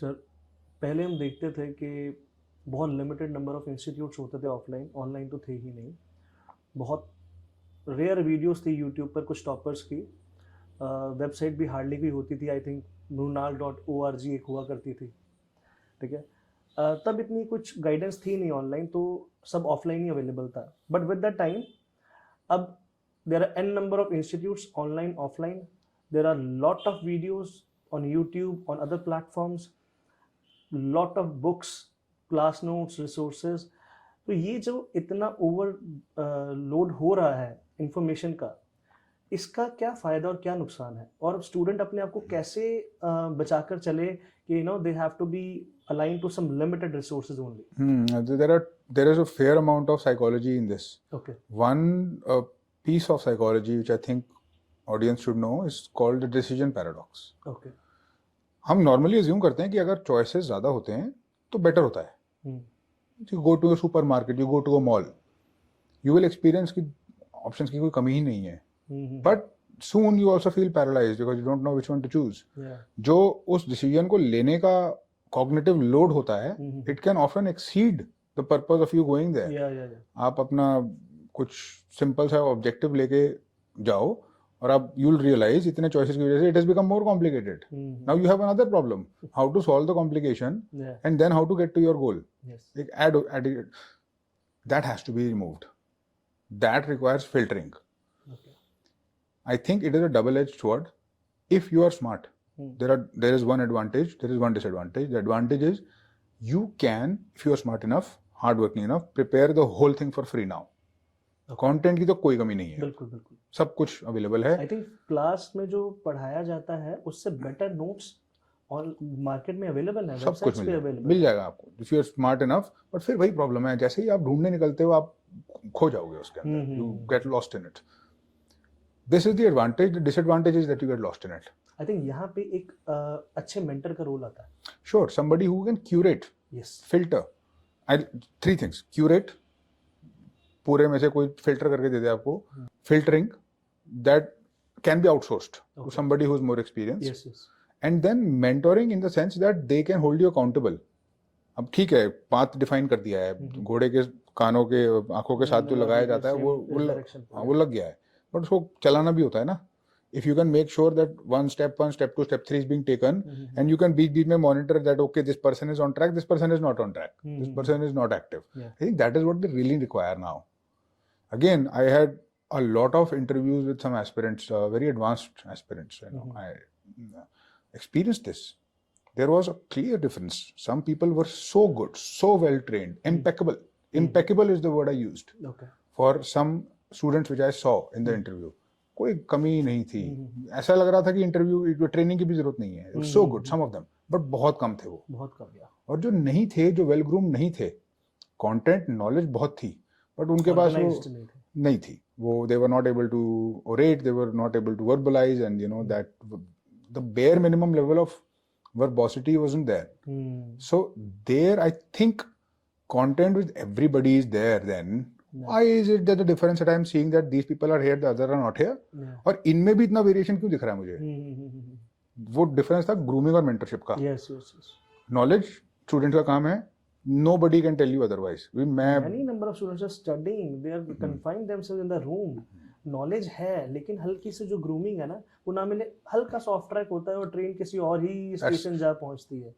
Sir, पहले हम देखते थे कि बहुत लिमिटेड नंबर ऑफ इंस्टीट्यूट्स होते थे ऑफलाइन, ऑनलाइन तो थे ही नहीं। बहुत रेयर वीडियोस थी यूट्यूब पर कुछ टॉपर्स की। वेबसाइट भी हार्डली कोई होती थी। आई थिंक mrunal.org एक हुआ करती थी। ठीक है। तब इतनी कुछ गाइडेंस थी नहीं ऑनलाइन, तो सब ऑफलाइन ही अवेलेबल था। बट विद द टाइम अब there are an number of institutes online offline. There are lot of videos on YouTube, on other platforms, lot of books, class notes, resources. तो ये जो इतना over load हो रहा है information का, इसका क्या फ़ायदा और क्या नुकसान है, और स्टूडेंट अपने आप को कैसे बचाकर चले कि they have to be aligned to some limited resources only. There is a fair amount of psychology in this. Okay. One piece of psychology which I think audience should know is called the decision paradox. Okay. हम normally assume करते हैं कि अगर choices ज़्यादा होते हैं तो better होता है. You go to a supermarket, you go to a mall, you will experience कि options की कोई कमी ही नहीं है. But soon you also feel paralyzed because you don't know which one to choose. Yeah. जो उस decision को लेने का cognitive load होता है, it can often exceed the purpose of you going there. Yeah. आप अपना कुछ simple सा objective लेके जाओ और आप you'll realize इतने choices की वजह से it has become more complicated. Now you have another problem, how to solve the complication and then how to get to your goal. Yes. Like add that has to be removed. That requires filtering. Okay. I think it is a double-edged sword. If you are smart, there is one advantage, there is one disadvantage. The advantage is you can, if you are smart enough, hardworking enough, prepare the whole thing for free now. Content की तो कोई कमी नहीं है. बिल्कुल. सब कुछ available है. आई थिंक क्लास में जो पढ़ाया जाता है उससे बेटर नोट्स और मार्केट में अवेलेबल है, सब कुछ मिल जाएगा आपको if you are smart enough. But फिर वही प्रॉब्लम है, जैसे ही आप ढूंढने निकलते हो आप खो जाओगे उसके अंदर. You get lost in it. This is the advantage. The disadvantage is that you get lost in it. I think यहाँ पे एक अच्छे मेंटर का रोल आता है. Sure, somebody who can curate, filter. Three things: curate, पूरे में से कोई फिल्टर करके दे दे आपको. Filtering, that can be outsourced to somebody who is more experienced. And then mentoring in the sense that they can hold you accountable. अब ठीक है, पाथ डिफाइन कर दिया है, घोड़े के कानों के आंखों के साथ जो लगाया जाता है वो लग गया है, बट उसको चलाना भी होता है ना. If you can make sure that step 1, step 2, step 3 is being taken, and you can बीच में monitor that okay, this person is on track, this person is not on track, this person is not active. I think that is what they really require now. Again, I had a lot of interviews with some aspirants, very advanced aspirants. I experienced this. There was a clear difference. Some people were so good, so well trained, impeccable. Impeccable is the word I used. Okay. For some students which I saw in the interview. कोई कमी नहीं थी. ऐसा लग रहा था कि interview training की भी जरूरत नहीं है. So good some of them, but बहुत कम थे वो. बहुत कम. और जो नहीं थे, जो वेल ग्रूम नहीं थे, कंटेंट नॉलेज बहुत थी, बट उनके पास वो नहीं थी. वो they were not able to orate, they were not able to verbalise, and you know that the bare minimum level of verbosity wasn't there. So there I think content with everybody is there. Then why is it that the difference that I am seeing that these people are here, the other are not here? और इनमें भी इतना variation क्यों दिख रहा है मुझे? वो डिफरेंस था ग्रूमिंग और मेंटरशिप का. नॉलेज स्टूडेंट का काम है. Nobody can tell you otherwise. Many number of students are studying, they are confined themselves in the room. Knowledge है, लेकिन हल्की से जो ग्रूमिंग है ना वो ना मिले. हल्का सॉफ्ट ट्रैक होता है और ट्रेन किसी और ही स्टेशन जा पहुंचती है.